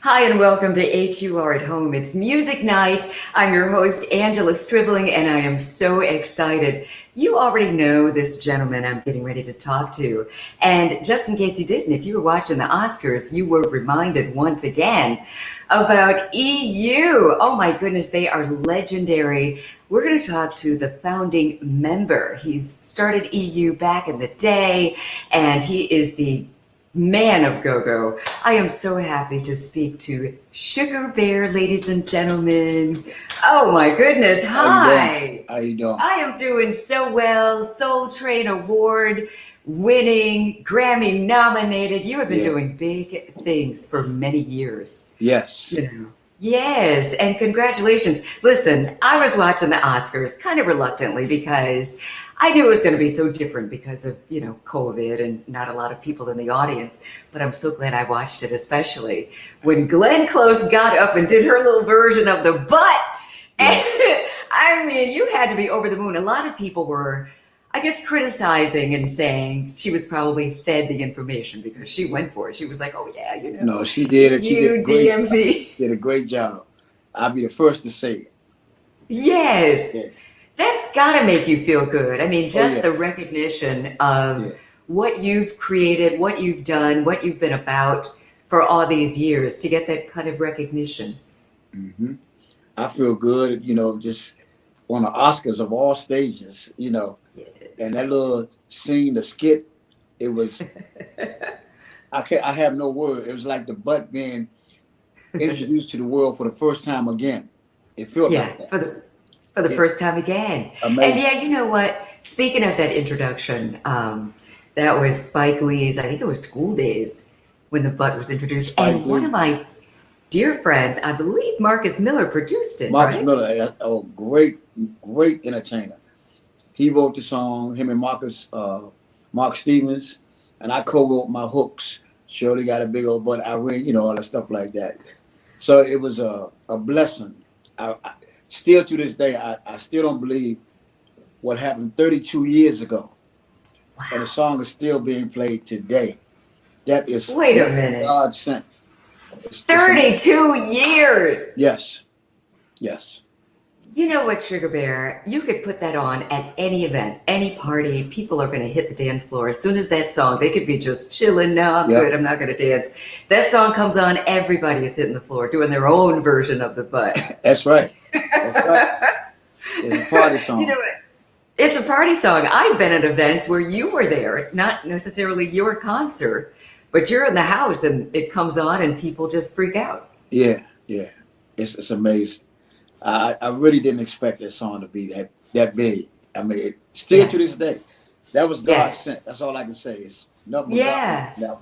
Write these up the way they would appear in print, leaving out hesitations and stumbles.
Hi, and welcome to HUR at Home. It's music night. I'm your host, Angela Stribling, and I am so excited. You already know this gentleman I'm getting ready to talk to. And just in case you didn't, if you were watching the Oscars, you were reminded once again about EU. Oh my goodness, they are legendary. We're going to talk to the founding member. He's started EU back in the day, and he is the man of go-go. I am so happy to speak to Sugar Bear, ladies and gentlemen. Oh my goodness, hi. How you doing? I am doing so well. Soul Train Award winning, Grammy nominated. You have been doing big things for many years. Yes. You know. Yes, and congratulations. Listen, I was watching the Oscars kind of reluctantly because I knew it was going to be so different because of, COVID and not a lot of people in the audience. But I'm so glad I watched it, especially when Glenn Close got up and did her little version of the butt. And I mean, you had to be over the moon. A lot of people were, I guess, criticizing and saying she was probably fed the information because she went for it. She was like, oh, yeah, No, she did it. She did a great DMV. Did a great job. I'll be the first to say it. Yes. Yeah. That's got to make you feel good. I mean, just the recognition of what you've created, what you've done, what you've been about for all these years to get that kind of recognition. Mm-hmm. I feel good, just on the Oscars of all stages, Yes. and that little scene, the skit, it was, I have no word. It was like the butt being introduced to the world for the first time again. It felt like that. For the first time again. Amazing. And you know what? Speaking of that introduction, that was Spike Lee's, I think it was School Days, when the butt was introduced. Spike and one Lee. of my dear friends, I believe Marcus Miller produced it, Marcus right? Miller, great entertainer. He wrote the song, him and Mark Stevens, and I co-wrote my hooks. Shirley got a big old butt, Irene, all that stuff like that. So it was a blessing. I still to this day, I still don't believe what happened 32 years ago. Wow. And the song is still being played today. That is Wait a minute. God sent. 32 years. Yes. You know what, Sugar Bear? You could put that on at any event, any party. People are going to hit the dance floor. As soon as that song, they could be just chilling. No, I'm good. I'm not going to dance. That song comes on, everybody is hitting the floor, doing their own version of the butt. That's right. It's a party song. You know what? It's a party song. I've been at events where you were there, not necessarily your concert, but you're in the house and it comes on and people just freak out. Yeah. It's amazing. I really didn't expect that song to be that big. I mean, still to this day, that was God sent. That's all I can say. It's nothing but God. No.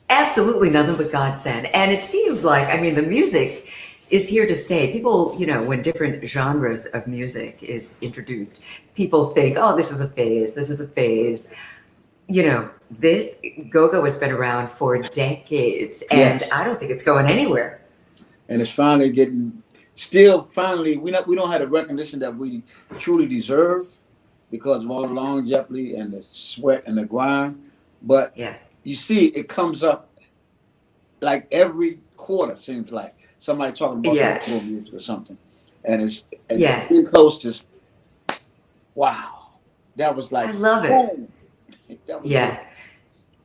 Absolutely nothing but God sent. And it seems like, I mean, the music is here to stay. People, when different genres of music is introduced, people think, oh, this is a phase. This go-go has been around for decades, and I don't think it's going anywhere. And it's finally we don't have the recognition that we truly deserve because of all the longevity and the sweat and the grind. But you see, it comes up like every quarter, seems like somebody talking about some music or something. And it's getting close to, wow. That was like, I love it. Boom. That was good.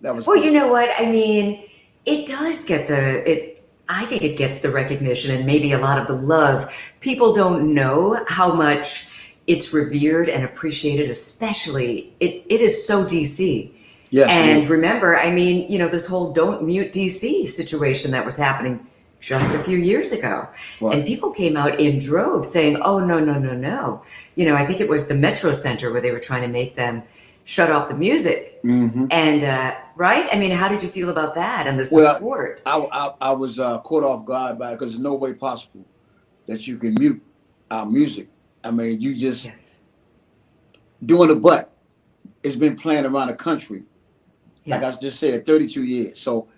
That was well, good. You know what? I mean, it does get I think it gets the recognition and maybe a lot of the love. People don't know how much it's revered and appreciated, especially it is so DC. Yes, and remember, I mean, this whole Don't Mute DC situation that was happening just a few years ago. Right. And people came out in droves saying, oh, no. I think it was the Metro Center where they were trying to make them shut off the music. Mm-hmm. And, right? I mean, how did you feel about that and the support? Well, I was caught off guard by it because there's no way possible that you can mute our music. I mean, you just doing the butt. It's been playing around the country. Like I just said, 32 years. So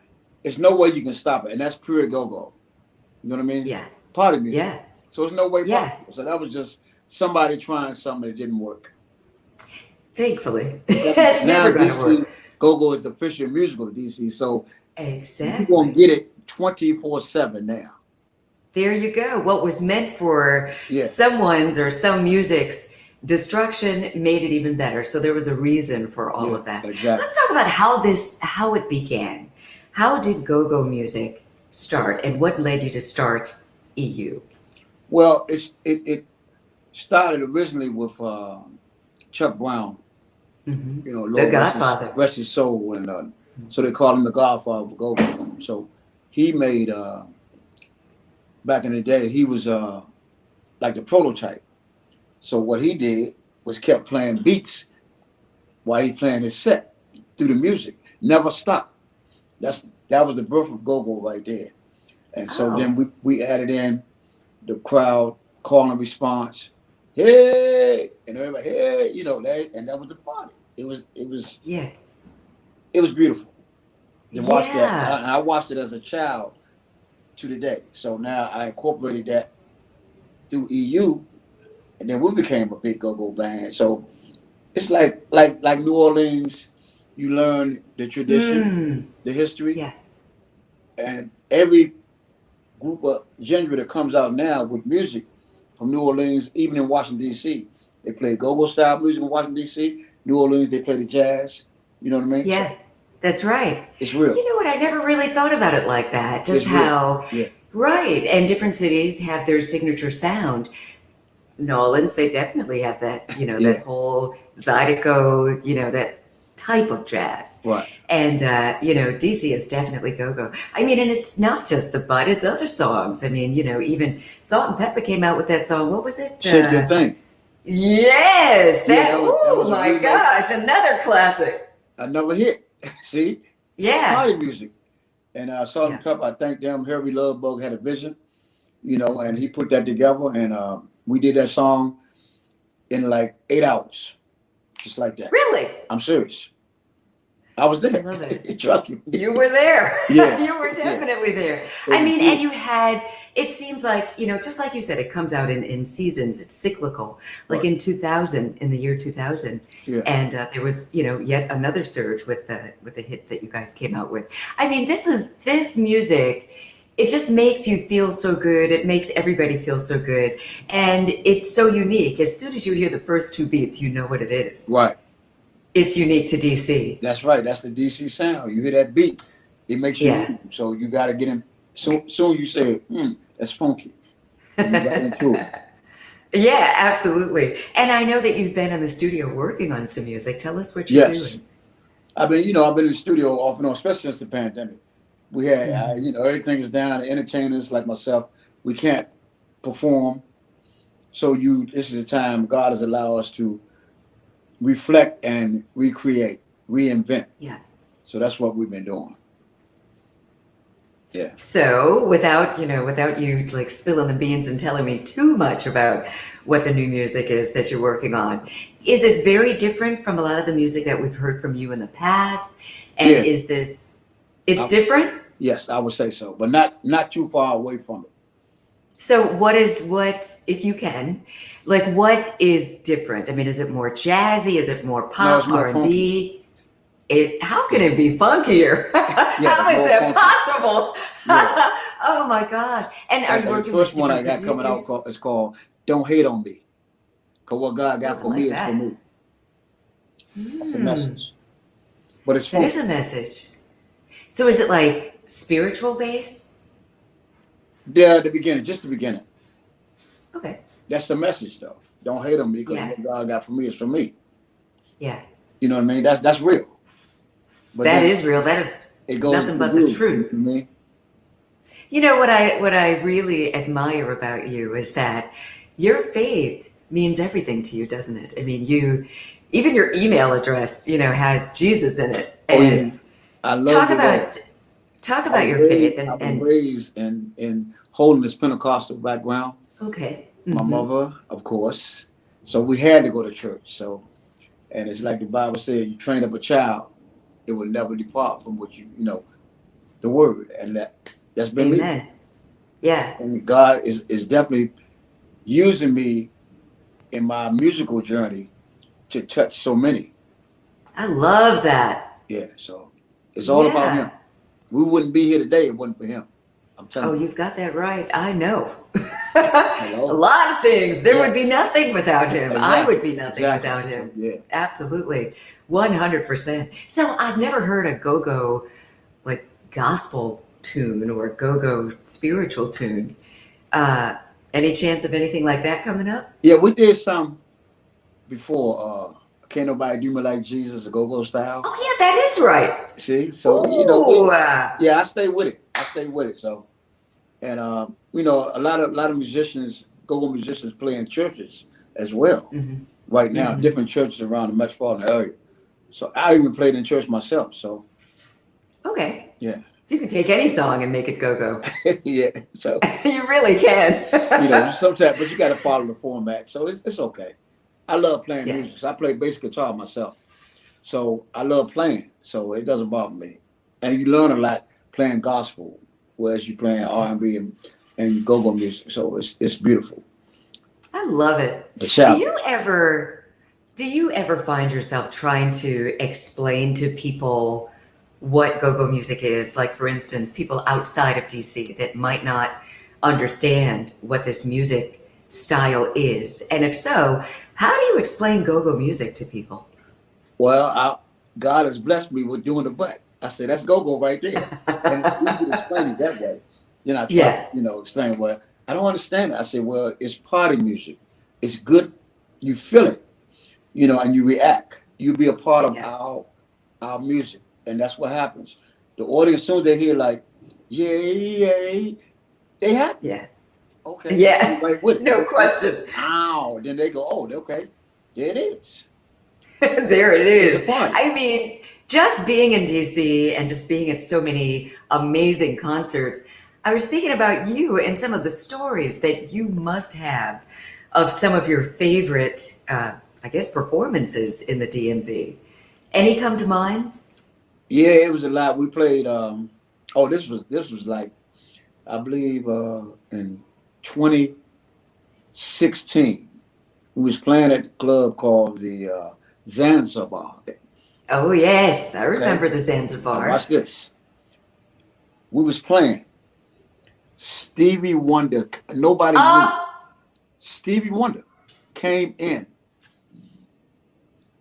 there's no way you can stop it. And that's pure go-go. You know what I mean? Yeah. Part of me. Yeah. So there's no way possible. So that was just somebody trying something that didn't work. Thankfully. That's now never going to work. Go-go is the official musical of DC. So exactly. you won't get it 24/7 now. There you go. What was meant for Yeah, someone's or some music's destruction made it even better. So there was a reason for all yeah, of that. exactly. Let's talk about how it began. How did go-go music start, and what led you to start EU? Well, it started originally with Chuck Brown. You know, The Lord Godfather. rest his soul, and so they call him the Godfather of go-go. So he made back in the day, he was like the prototype. So what he did was kept playing beats while he playing his set through the music, never stopped. That was the birth of go-go right there. And so Oh, then we added in the crowd call and response, hey, and everybody, hey, you know that, and that was the party. yeah. It was beautiful to watch that. Yeah. I watched it as a child to the day. So now I incorporated that through EU, and then we became a big go-go band. So it's like New Orleans. You learn the tradition, Mm. the history, Yeah. and every group of genre that comes out now with music from New Orleans, even in Washington D.C. They play go-go style music in Washington D.C. New Orleans, they play the jazz. You know what I mean? So Yeah. That's right. it's real. You know what? I never really thought about it like that. Just It's real. how, Yeah. right. And different cities have their signature sound. New Orleans, they definitely have that, Yeah. that whole Zydeco, that type of jazz. Right. And, DC is definitely go-go. I mean, and it's not just the Bud, it's other songs. I mean, even Salt and Pepper came out with that song. What was it? Shake Your Thing. Yes. Yeah, That, that oh was a my remake. gosh, another classic. Another hit. See? Yeah. Party music. And Salt Yeah. and Pepper, I thank them. Harry Lovebug had a vision, and he put that together. And we did that song in like 8 hours. Just like that. Really? I'm serious. I was there. I love it. Trust me. You were there. Yeah. You were definitely there. It I was mean, good. and you had, it seems like, just like you said, it comes out in seasons. It's cyclical. Like Right. in the year 2000. Yeah. And there was, yet another surge with the hit that you guys came out with. I mean, this music, it just makes you feel so good. It makes everybody feel so good. And it's so unique. As soon as you hear the first two beats, you know what it is. Right. It's unique to DC. That's right. That's the DC sound. You hear that beat, it makes you move. So you got to get in. Soon you say, that's funky. And you got into it. Yeah, absolutely. And I know that you've been in the studio working on some music. Tell us what you're Yes. doing. I've been in the studio off and on, especially since the pandemic. We had, everything is down. The entertainers like myself, we can't perform. So this is a time God has allowed us to reflect and recreate, reinvent. Yeah. So that's what we've been doing. Yeah. So without you like spilling the beans and telling me too much about what the new music is that you're working on, is it very different from a lot of the music that we've heard from you in the past? And Yeah. It's different? Yes, I would say so, but not too far away from it. So what, if you can, like what is different? I mean, is it more jazzy? Is it more No, pop, it's more R&B? How can it be funkier? How is more that funky. possible? Yeah. Oh my gosh. And are you And the working with first one I different got coming out producers? is called "Don't Hate on Me," because what God got Oh, I for like me that. is for me. That's a Hmm. message, but it's That funky. is a message. So is it like spiritual base? Yeah, the beginning, just the beginning. Okay. That's the message, though. Don't hate on me because Yeah. what God got for me is for me. Yeah. You know what I mean? That's real. But That then is real. That is it goes nothing to but the you. truth. You know what I mean? You know what I really admire about you is that your faith means everything to you, doesn't it? I mean, even your email address, has Jesus in it. Oh yeah, And I love talk the Lord. about your faith I was and raised in holiness Pentecostal background. okay. My Mhm. mother, of course. So we had to go to church. So, and it's like the Bible said, you train up a child, it will never depart from what the word. And that's been me. Amen. Yeah. And God is definitely using me in my musical journey to touch so many. I love that. Yeah. So it's all about Yeah. him. We wouldn't be here today if it wasn't for him. I'm Oh, telling you. you've got that right. I know. A Hello. lot of things. There would be Yes. nothing without him. I Exactly. would be nothing Exactly. without So him. yeah. Absolutely. 100%. So I've never heard a go-go like gospel tune or go-go spiritual tune. Uh, any chance of anything like that coming up? Yeah, we did some before. Can't nobody do me like Jesus, a go-go style. Oh yeah, that is right. See, so Ooh, yeah, I stay with it. I stay with it. So, and a lot of musicians, go-go musicians, play in churches as well. hmm Right now, hmm different churches around the metropolitan area. So I even played in church myself. So okay. yeah, So you can take any song and make it go-go. yeah. So You really can. sometimes, but you got to follow the format. So it's okay. I love playing Yeah. music. So I play bass guitar myself. So I love playing. So it doesn't bother me. And you learn a lot playing gospel, whereas you playing R&B and go-go music. So it's beautiful. I love it. The Do you challenge. ever do you ever find yourself trying to explain to people what go-go music is? Like for instance, people outside of DC that might not understand what this music style is. And if so, how do you explain go-go music to people? Well, God has blessed me with doing the butt. I said, that's go-go right there. And it's easy to explain it that way. Then I try to, Yeah. explain, well, I don't understand it. I said, well, it's party music. It's good. You feel it, and you react. You be a part of Yeah. our music. And that's what happens. The audience, soon they hear like, yay, yay, they happy. Yeah. Okay. Yeah. Right with it. No question. Ow. Then they go, oh, okay. There it is. There it It's is. a party. I mean, just being in DC and just being at so many amazing concerts, I was thinking about you and some of the stories that you must have of some of your favorite, I guess, performances in the DMV. Any come to mind? Yeah, it was a lot. We played. This was like, I believe, in 2016. We was playing at the club called the Zanzibar. Oh, yes. I Okay, remember the now Zanzibar. watch this. We was playing Stevie Wonder. Nobody knew. Oh, Stevie Wonder came in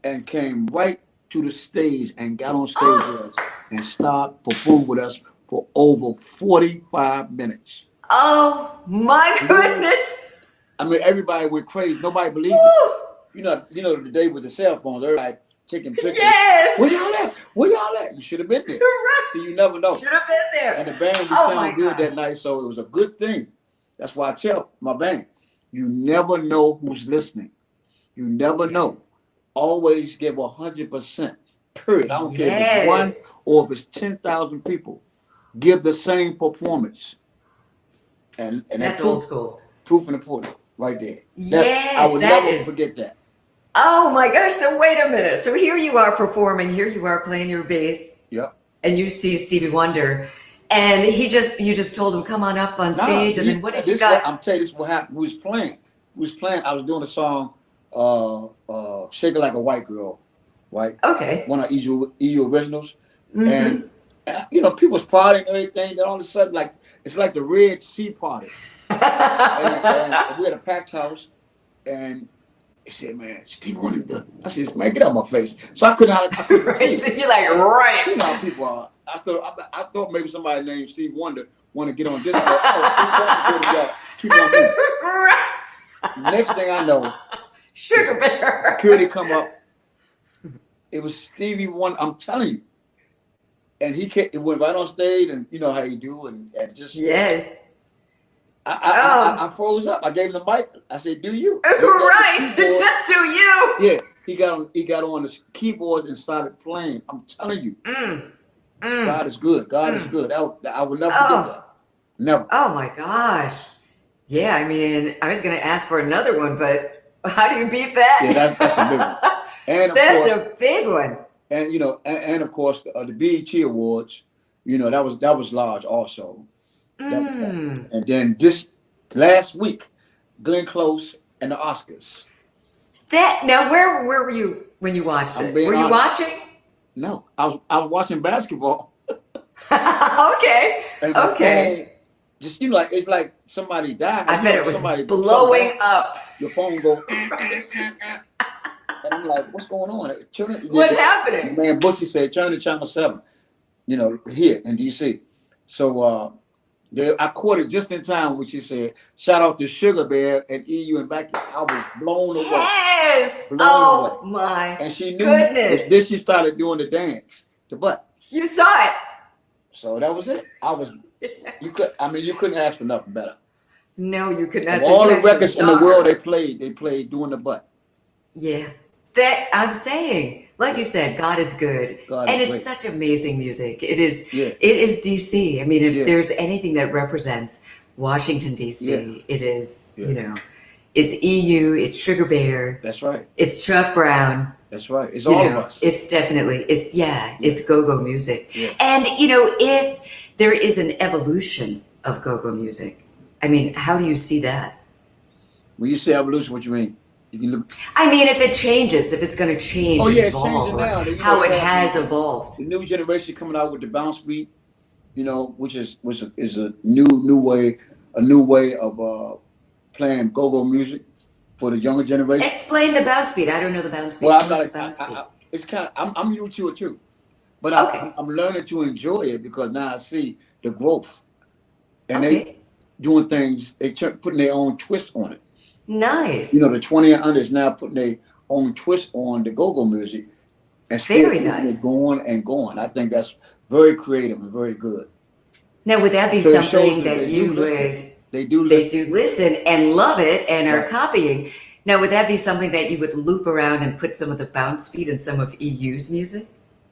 and came right to the stage and got on stage with oh, us and started performing with us for over 45 minutes. oh, my Yeah. goodness. I mean, everybody went crazy. Nobody believed it. Woo. The day with the cell phones, everybody taking pictures. Yes. Where y'all at? Where y'all at? You should have been there. Right. You never know. Should have been there. And the band, we Oh my sound good gosh. that night, so it was a good thing. That's why I tell my band, you never know who's listening. You never Yeah. know. Always give 100%. Period. I don't care if it's one Yes. or if it's 10,000 people. Give the same performance. And that That's old school. proof in the pudding right there. I Yes, will that never is. forget that. Oh my gosh. So wait a minute. So here you are performing, here you are playing your bass, Yep. and you see Stevie Wonder. And you just told him, come on up on Nah, stage. And then what did you this guys? what I'm telling you, this is what happened. We was playing. I was doing a song, Shake It Like a White Girl, right? Okay. One of EU originals. hmm And people was partying and everything. Then all of a sudden, like it's like the Red Sea party. And we had a packed house, and he said, "Man, Steve Wonder." I said, "Man, get out of my face." So I couldn't see. You're like, right. You know how people are. I thought maybe somebody named Steve Wonder want to get on this. But, oh, Steve Wonder, good job. Keep on moving. Right. Next thing I know, Sugar Bear. security come up. It was Stevie Wonder. I'm telling you. And it went right on stage, and you know how you do, and just Yes. I froze up. I gave him the mic. I said, "Do you?" Right. Just do you. Yeah, he got on the keyboard and started playing. I'm telling you, Mm. Mm. God is good. God is Mm. good. I will never forget that. Never. Oh my gosh. Yeah, I mean, I was going to ask for another one, but how do you beat that? Yeah, that's a big one. And of That's course, a big one. and of course, the BET Awards. That was large also. That was large. Mm. And then this last week, Glenn Close and the Oscars. Now, where were you when you watched I'm it? being Were you honest. watching? No, I was watching basketball. Okay. And my Okay. just like it's like somebody died. I bet it was blowing up. Your phone go, Right. and I'm like, what's going on? What's happening? Man, Butchie said, turn to channel 7. Here in DC. So I caught it just in time when she said, shout out to Sugar Bear and EU and Becky. I was blown away. Yes. Blown away. My and she knew goodness. Then she started doing the dance, the butt. You saw it. So that was it. You couldn't ask for nothing better. No, you couldn't ask. All the records in the world they played doing the butt. Yeah. That I'm saying, like you said, God is good. And it's such amazing music. It is DC. I mean, if there's anything that represents Washington, DC, it is, it's EU, it's Sugar Bear. That's right. It's Chuck Brown. That's right. It's all of us. It's definitely, it's go-go music. Yeah. And, if there is an evolution of go-go music, I mean, how do you see that? When you say evolution, what you mean? I mean, if it changes, if it's going to change, evolve, how it has evolved. The new generation coming out with the bounce beat, which is a new way of playing go-go music for the younger generation. Explain the bounce beat. I don't know the bounce beat. Well, it's kind of I'm new to it too, but I'm learning to enjoy it because now I see the growth, and they doing things. Putting their own twist on it. Nice. The 20 and under is now putting their own twist on the go-go music and still it going and going. I think that's very creative and very good. Now, would that be something that you would? They do listen and love it and are copying. Now, would that be something that you would loop around and put some of the bounce beat in some of EU's music?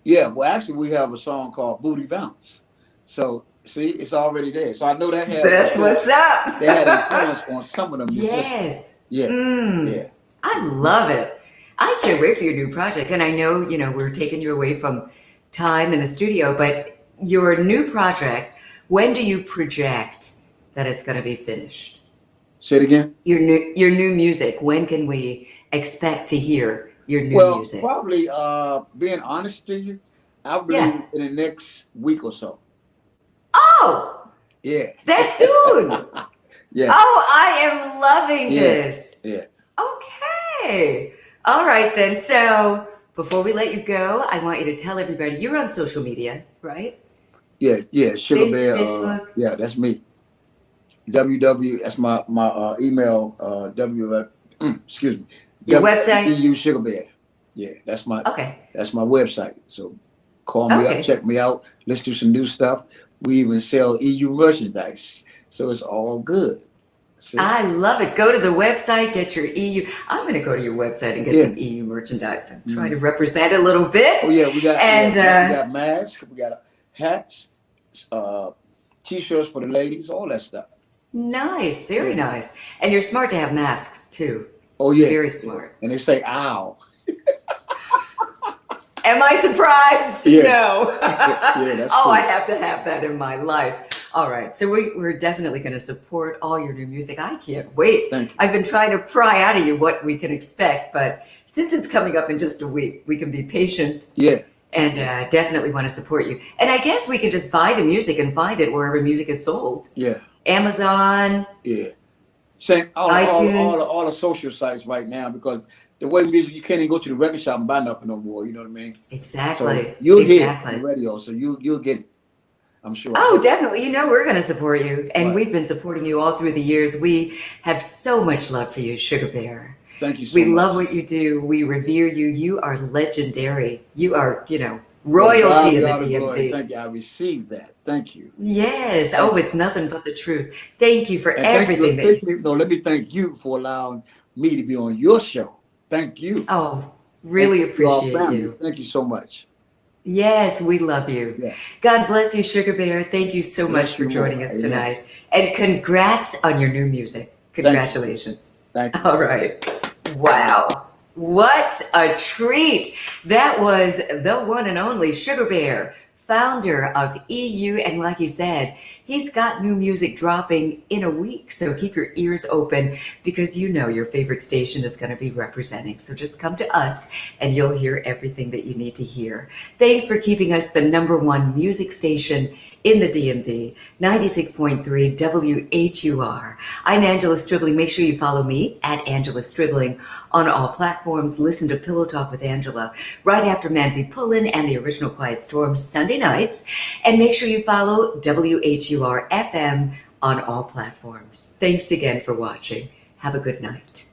Yeah. Well, actually, we have a song called Booty Bounce. So, see, it's already there. So I know that had. That's what's up. They had influence on some of them. Yes. Yeah. Yeah. I love it. I can't wait for your new project. And I know, we're taking you away from time in the studio, but your new project, when do you project that it's going to be finished? Say it again. Your new music. When can we expect to hear your new music? Well, probably, being honest to you, I believe in the next week or so. Oh, yeah. That's soon. Yeah. Oh, I am loving this. Yeah. Okay. All right, then. So before we let you go, I want you to tell everybody you're on social media, right? Yeah. Sugar Bear. Facebook. Yeah, that's me. That's my email. Excuse me. Your website. EU Sugar Bear. Yeah, that's my website. So call me up, check me out. Let's do some new stuff. We even sell EU merchandise. So it's all good. See? I love it. Go to the website, get your EU. I'm going to go to your website and get some EU merchandise and try to represent a little bit. Oh, yeah. We got masks. We got hats, T-shirts for the ladies, all that stuff. Nice. Very nice. And you're smart to have masks, too. Oh, yeah. Very smart. And they say, ow. Am I surprised? Yeah. No. That's cool. I have to have that in my life. All right. So we're definitely going to support all your new music. I can't wait. Thank you. I've been trying to pry out of you what we can expect, but since it's coming up in just a week, we can be patient. Yeah. And definitely want to support you. And I guess we could just buy the music and find it wherever music is sold. Yeah. Amazon. Yeah. Same iTunes. all the social sites right now because the way music, you can't even go to the record shop and buy nothing no more. You know what I mean? Exactly. So you'll hear it on the radio, so you'll get it. I'm sure. Oh, definitely. We're going to support you. And we've been supporting you all through the years. We have so much love for you, Sugar Bear. Thank you so much. We love what you do. We revere you. You are legendary. You are, royalty in the DMV. Thank you. I received that. Thank you. Yes. Oh, it's nothing but the truth. Thank you for everything. Let me thank you for allowing me to be on your show. Thank you. Oh, really appreciate you. Thank you so much. Yes, we love you. Yeah. God bless you, Sugar Bear. Thank you so much for joining us tonight. And congrats on your new music. Congratulations. Thank you. All right. Wow. What a treat. That was the one and only Sugar Bear founder of EU. And like you said, he's got new music dropping in a week. So keep your ears open because you know your favorite station is going to be representing. So just come to us and you'll hear everything that you need to hear. Thanks for keeping us the #1 music station in the DMV, 96.3 WHUR. I'm Angela Stribling. Make sure you follow me at Angela Stribling on all platforms. Listen to Pillow Talk with Angela right after Manzi Pullen and the Original Quiet Storm Sunday nights. And make sure you follow WHUR-FM on all platforms. Thanks again for watching. Have a good night.